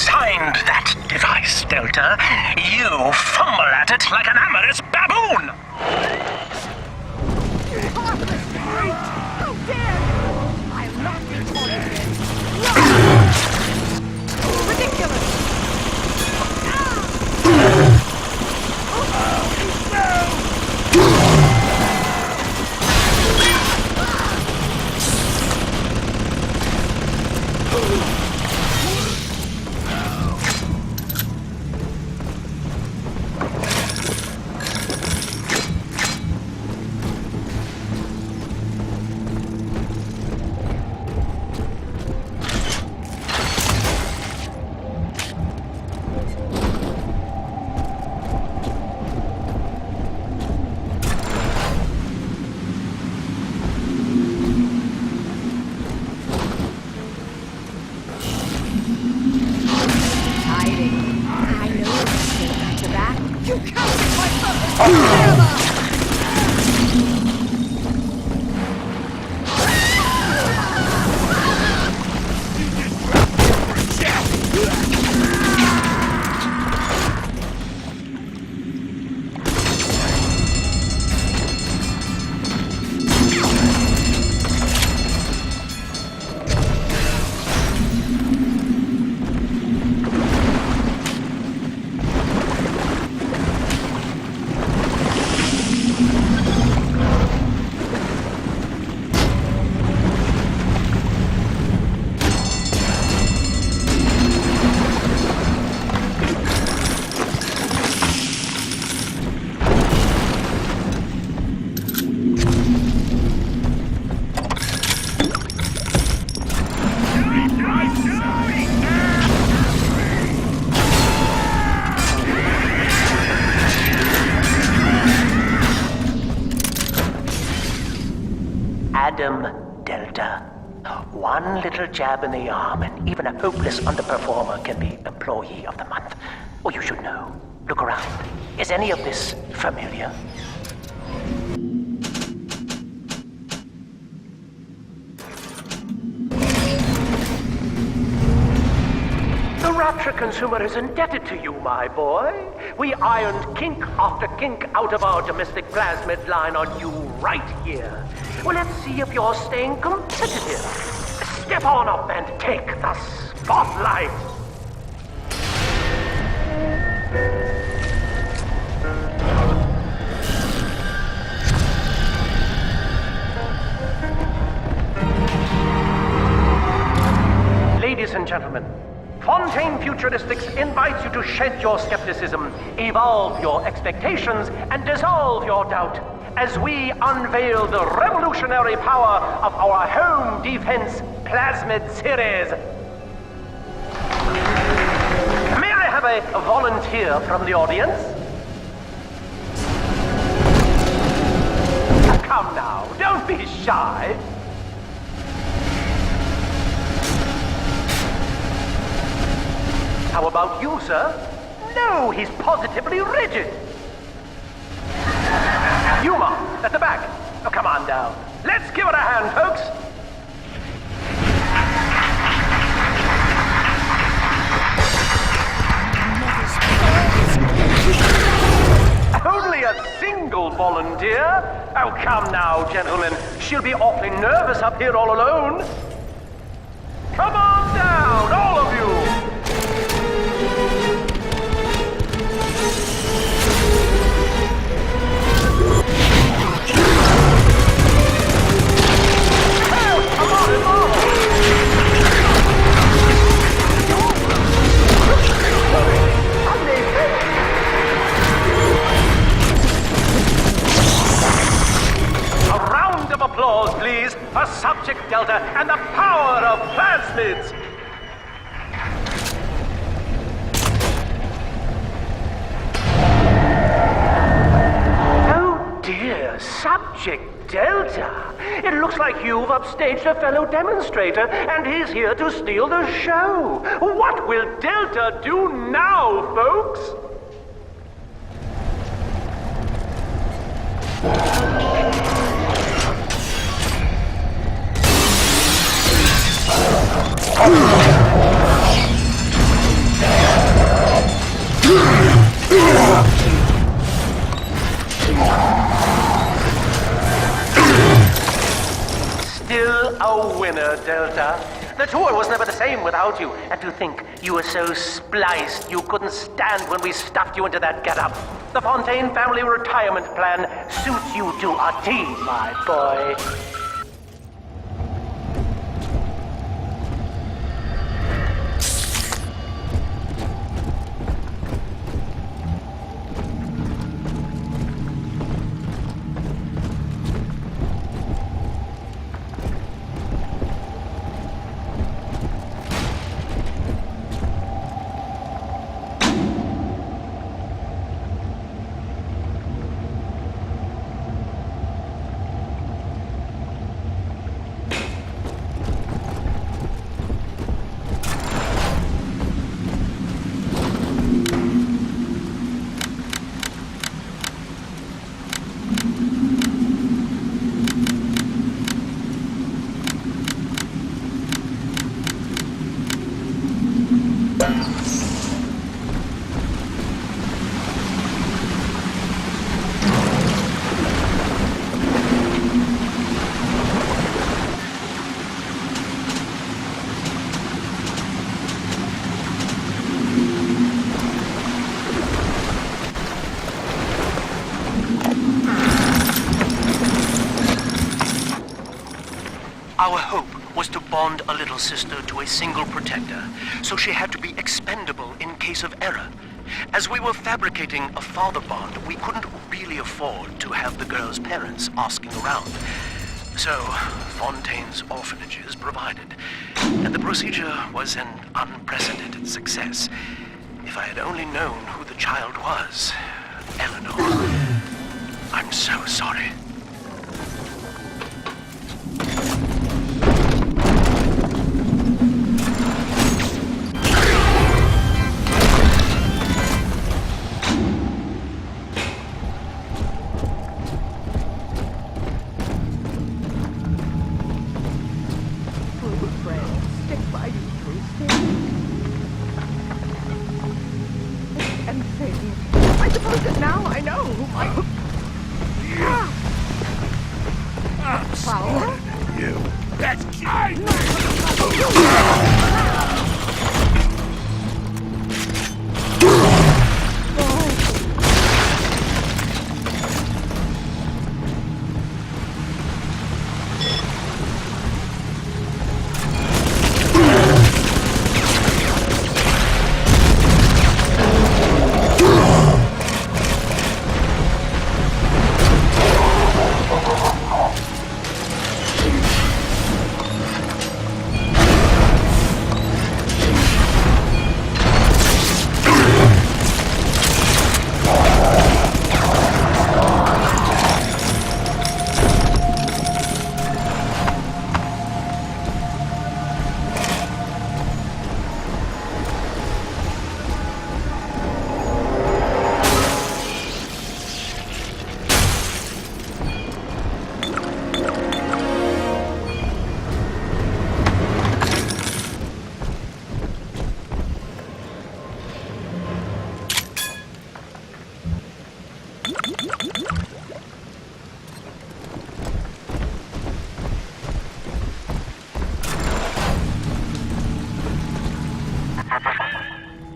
designed that device, Delta. You fumble at it like an amorous baboon! How dare you! I'll not be tolerated! Ridiculous! Delta. One little jab in the arm, and even a hopeless underperformer can be Employee of the Month. Oh, you should know. Look around. Is any of this familiar? The Rapture consumer is indebted to you, my boy. We ironed kink after kink out of our domestic plasmid line on you right here. Well, let's see if you're staying competitive. Step on up and take the spotlight. Ladies and gentlemen, Fontaine Futuristics invites you to shed your skepticism, evolve your expectations, and dissolve your doubt as we unveil the revolutionary power of our home defense plasmid series. May I have a volunteer from the audience? Come now, don't be shy. How about you, sir? No, he's positively rigid. Yuma, at the back. Oh, come on down. Let's give it a hand, folks. Only a single volunteer? Oh, come now, gentlemen. She'll be awfully nervous up here all alone. Come on down, all of you. Applause, please, for Subject Delta and the power of plasmids! Oh dear, Subject Delta! It looks like you've upstaged a fellow demonstrator, and he's here to steal the show! What will Delta do now, folks? a winner, Delta. The tour was never the same without you. And to think you were so spliced you couldn't stand when we stuffed you into that getup. The Fontaine family retirement plan suits you to a T, my boy. Our hope was to bond a little sister to a single protector, so she had to be expendable in case of error. As we were fabricating a father bond, we couldn't really afford to have the girl's parents asking around. So, Fontaine's orphanages provided, and the procedure was an unprecedented success. If I had only known who the child was, Eleanor, I'm so sorry.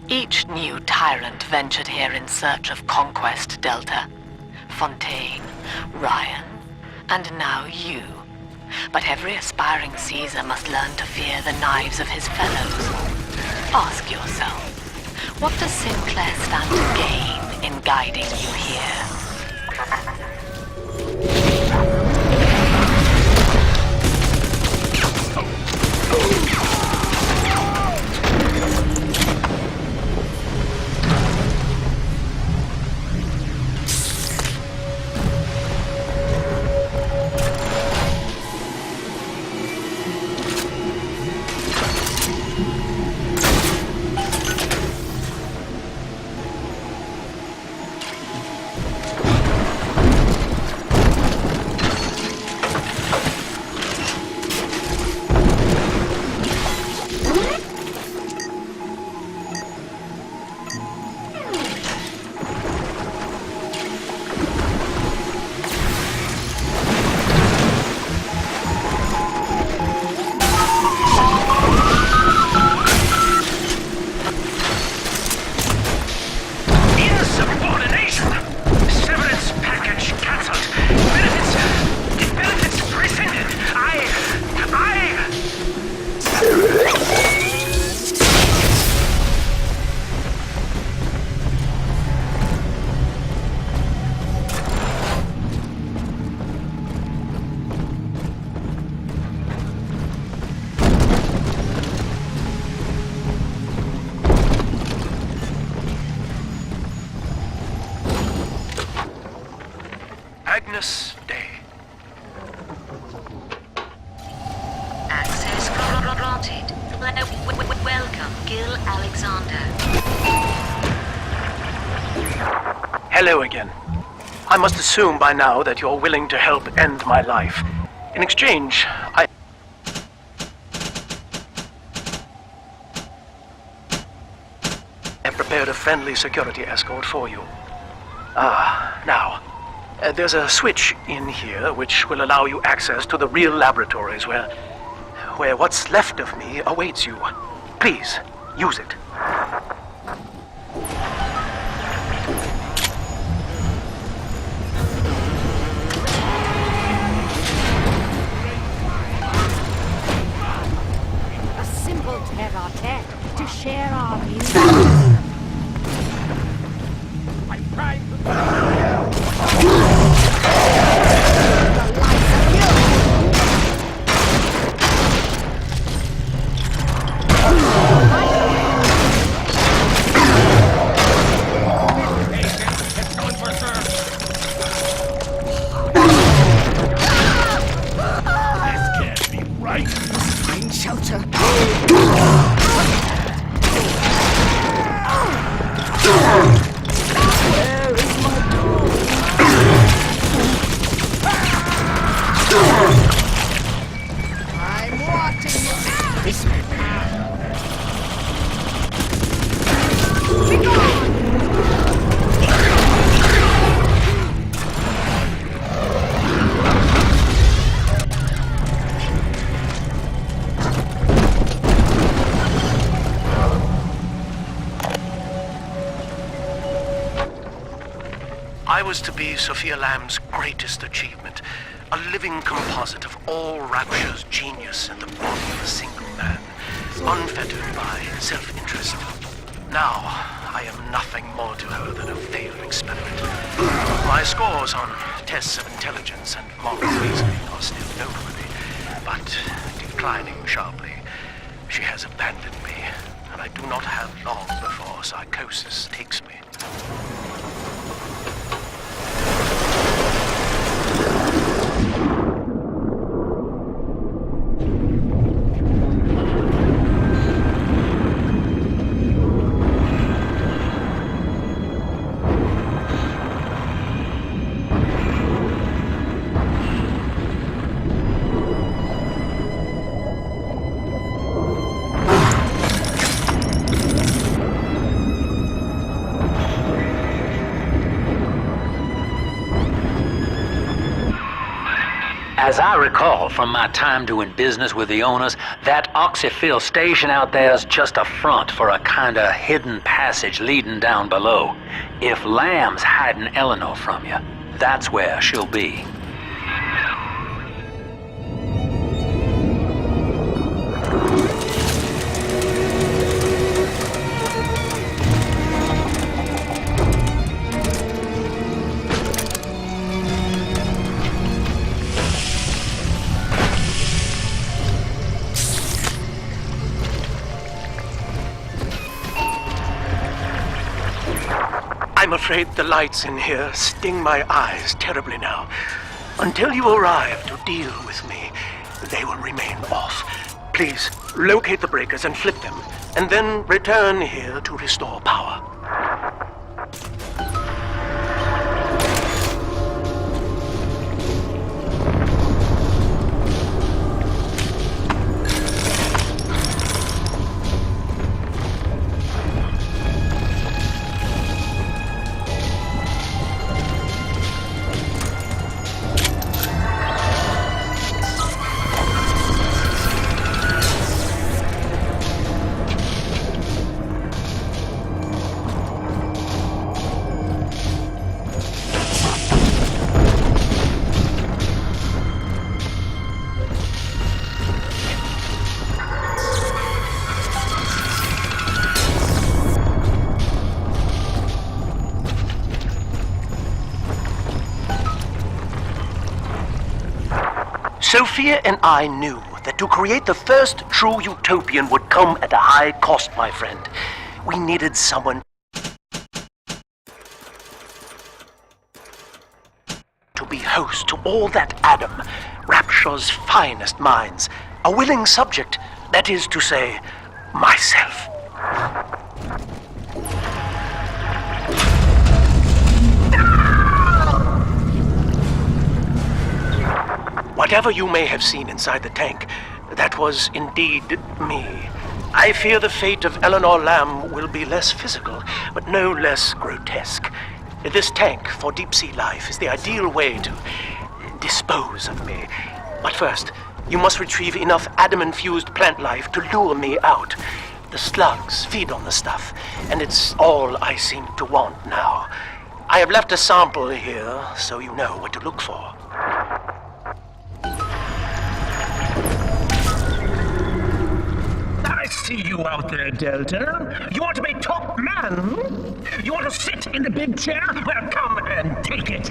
Each new tyrant ventured here in search of conquest, Delta. Fontaine, Ryan, and now you. But every aspiring Caesar must learn to fear the knives of his fellows. Ask yourself, what does Sinclair stand to gain in guiding you here? glorious day. Access granted. Welcome, Gil Alexander. Hello again. I must assume by now that you're willing to help end my life. In exchange, I have prepared a friendly security escort for you. Now, there's a switch in here which will allow you access to the real laboratories where what's left of me awaits you. Please, use it. A simple tete-a-tete to share our views. I'm trying to... The likes of you! It's going for sir. This can't be right. Find shelter. Where is my door? I'm watching you. Be gone! I was to be Sofia Lamb's greatest achievement, a living composite of all Rapture's genius in the body of a single man, unfettered by self-interest. Now, I am nothing more to her than a failed experiment. My scores on tests of intelligence and moral reasoning are still noteworthy, but declining sharply. She has abandoned me, and I do not have long before psychosis takes me. As I recall from my time doing business with the owners, that oxyfill station out there's just a front for a kinda hidden passage leading down below. If Lamb's hiding Eleanor from you, that's where she'll be. I'm afraid the lights in here sting my eyes terribly now. Until you arrive to deal with me, they will remain off. Please, locate the breakers and flip them, and then return here to restore power. Sophia and I knew that to create the first true utopian would come at a high cost, my friend. We needed someone to be host to all that Adam, Rapture's finest minds, a willing subject, that is to say, myself. Whatever you may have seen inside the tank, that was indeed me. I fear the fate of Eleanor Lamb will be less physical, but no less grotesque. This tank for deep-sea life is the ideal way to dispose of me. But first, you must retrieve enough Adam-infused plant life to lure me out. The slugs feed on the stuff, and it's all I seem to want now. I have left a sample here, so you know what to look for. I see you out there, Delta. You want to be top man? You want to sit in the big chair? Well, come and take it.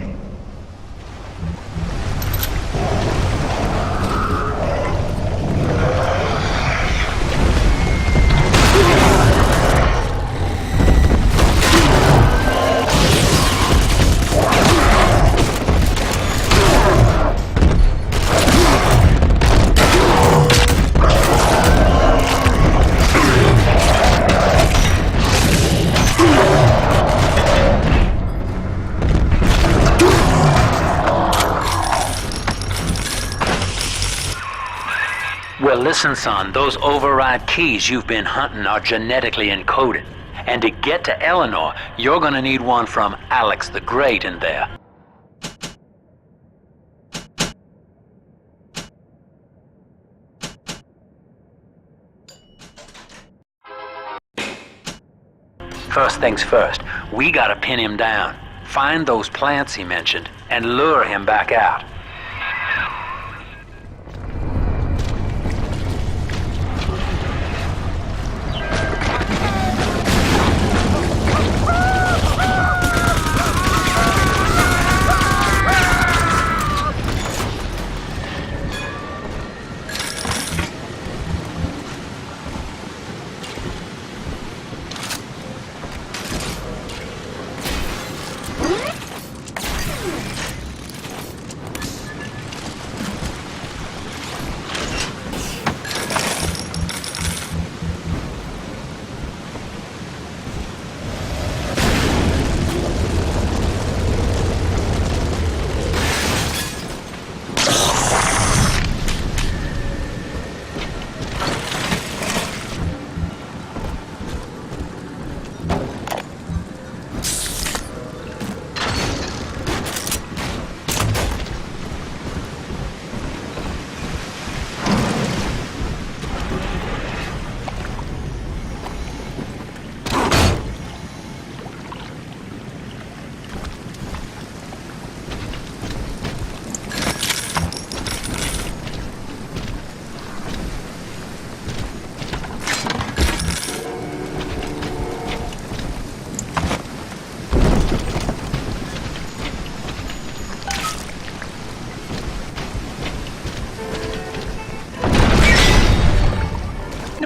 Well, listen, son, those override keys you've been hunting are genetically encoded. And to get to Eleanor, you're gonna need one from Alex the Great in there. First things first, we gotta pin him down. Find those plants he mentioned, and lure him back out.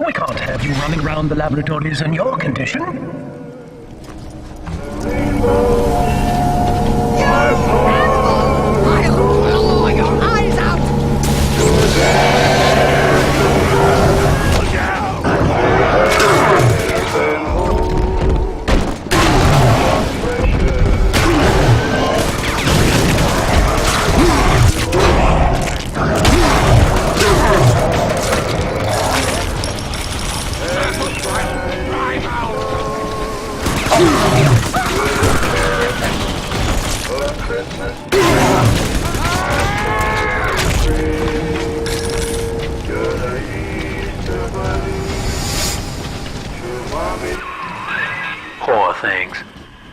We can't have you running around the laboratories in your condition. I'll blow your eyes out! Poor things.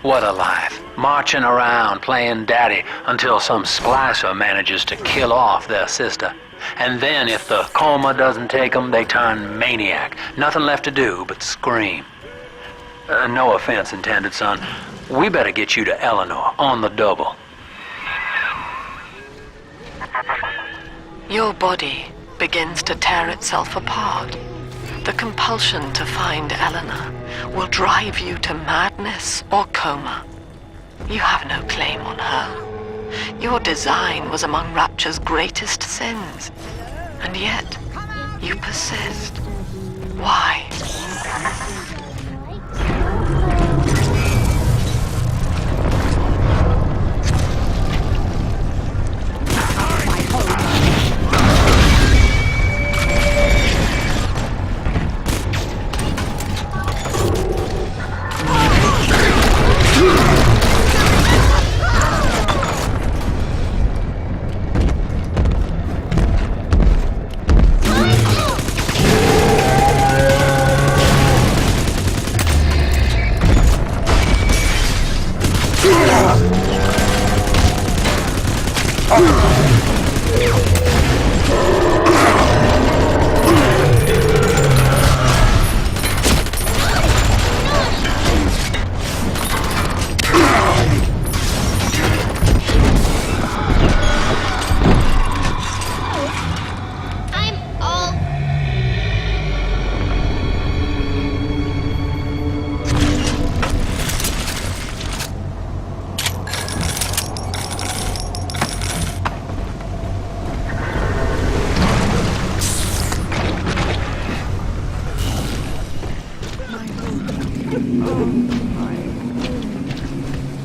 What a life. Marching around, playing daddy, until some splicer manages to kill off their sister. And then if the coma doesn't take them, they turn maniac. Nothing left to do but scream. No offense intended, son. We better get you to Eleanor, on the double. Your body begins to tear itself apart. The compulsion to find Eleanor will drive you to madness or coma. You have no claim on her. Your design was among Rapture's greatest sins. And yet, you persist. Why?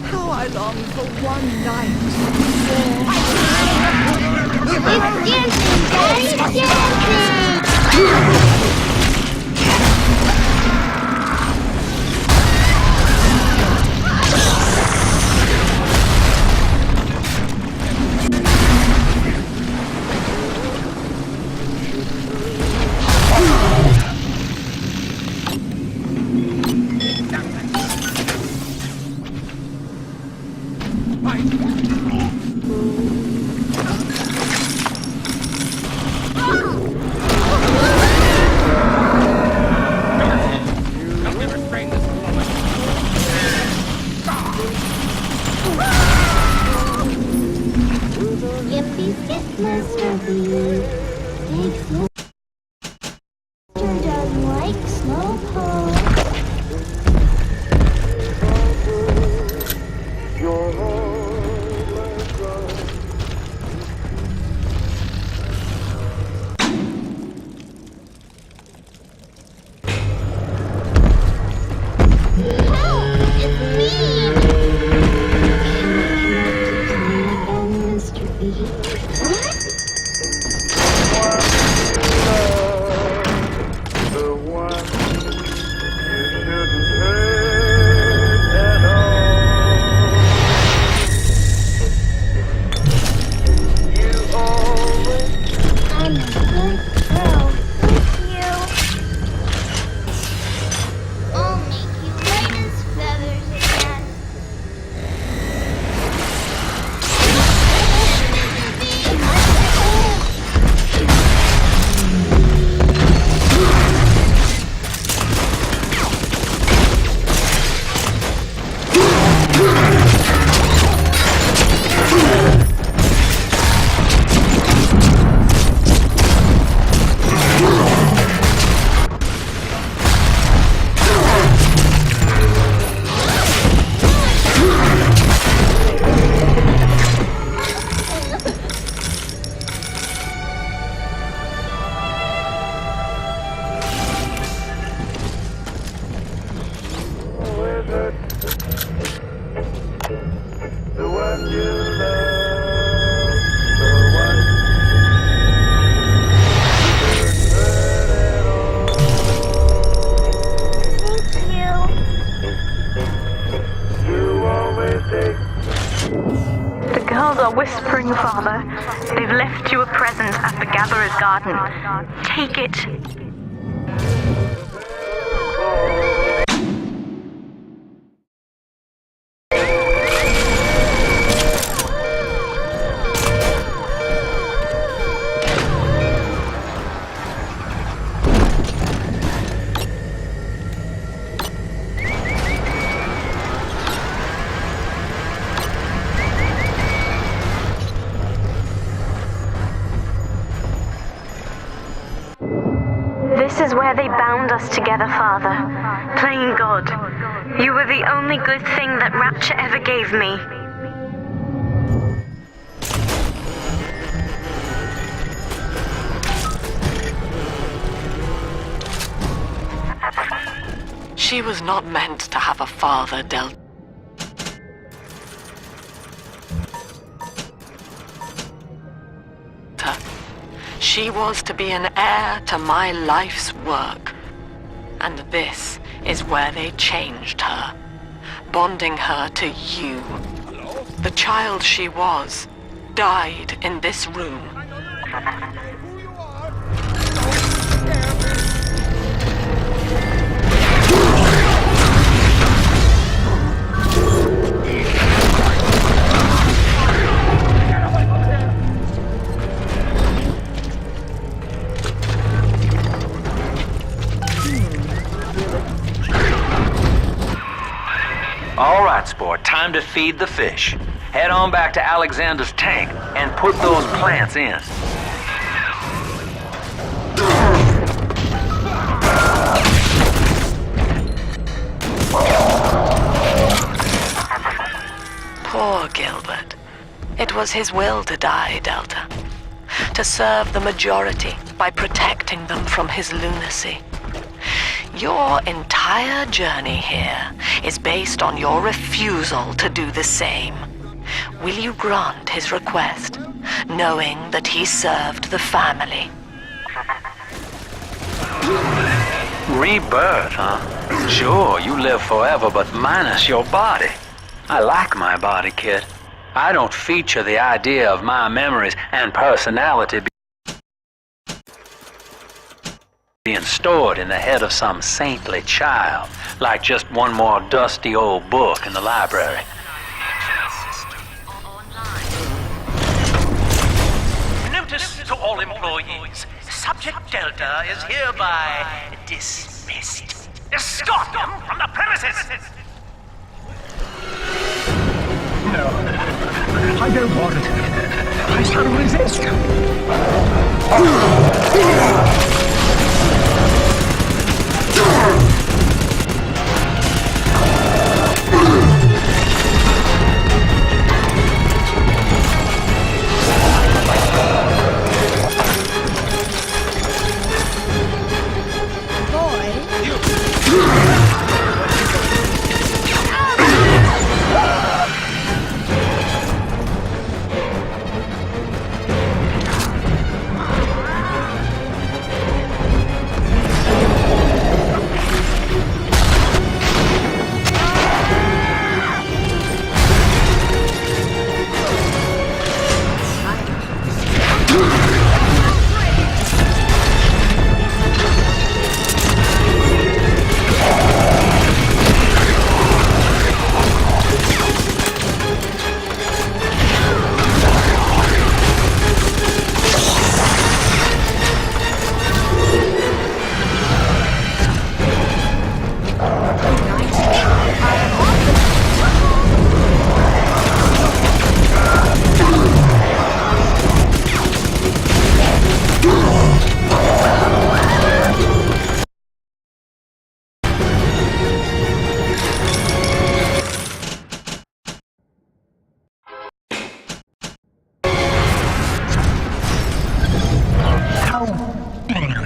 How I long for one night. It's dancing, Daddy! Dancing! Whispering, Father, they've left you a present at the Gatherer's Garden. Take it. This is where they bound us together, Father. Playing God. You were the only good thing that Rapture ever gave me. She was not meant to have a father, Delta. She was to be an heir to my life's work. And this is where they changed her, bonding her to you. The child she was died in this room. All right, sport, time to feed the fish. Head on back to Alexander's tank and put those plants in. Poor Gilbert. It was his will to die, Delta. To serve the majority by protecting them from his lunacy. Your entire journey here is based on your refusal to do the same. Will you grant his request, knowing that he served the family? Rebirth, huh? Sure, you live forever, but minus your body. I like my body, kid. I don't feature the idea of my memories and personality being stored in the head of some saintly child, like just one more dusty old book in the library. Notice to all employees, Subject Delta is hereby dismissed. Escort them from the premises! No, I don't want it. I shall resist.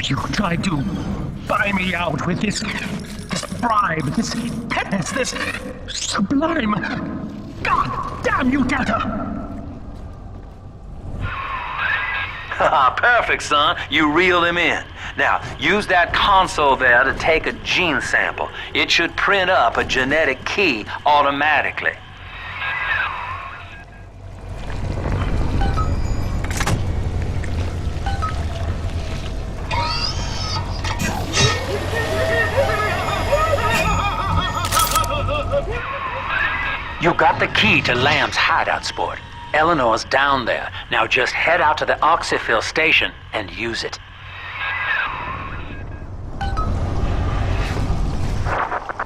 You tried to buy me out with this bribe, this penance, this sublime... God damn you, Delta! Perfect, son. You reeled him in. Now, use that console there to take a gene sample. It should print up a genetic key automatically. You got the key to Lamb's hideout, sport. Eleanor's down there. Now just head out to the oxyfill station and use it.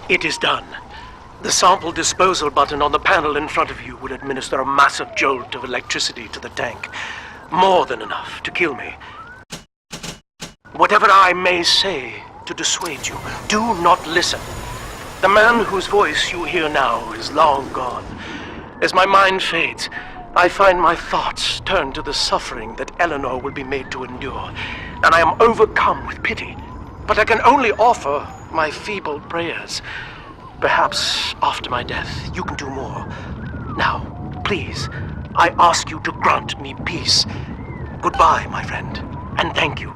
It is done. The sample disposal button on the panel in front of you will administer a massive jolt of electricity to the tank. More than enough to kill me. Whatever I may say to dissuade you, do not listen. The man whose voice you hear now is long gone. As my mind fades, I find my thoughts turn to the suffering that Eleanor will be made to endure, and I am overcome with pity. but I can only offer my feeble prayers. Perhaps after my death, you can do more. Now, please, I ask you to grant me peace. Goodbye, my friend, and thank you.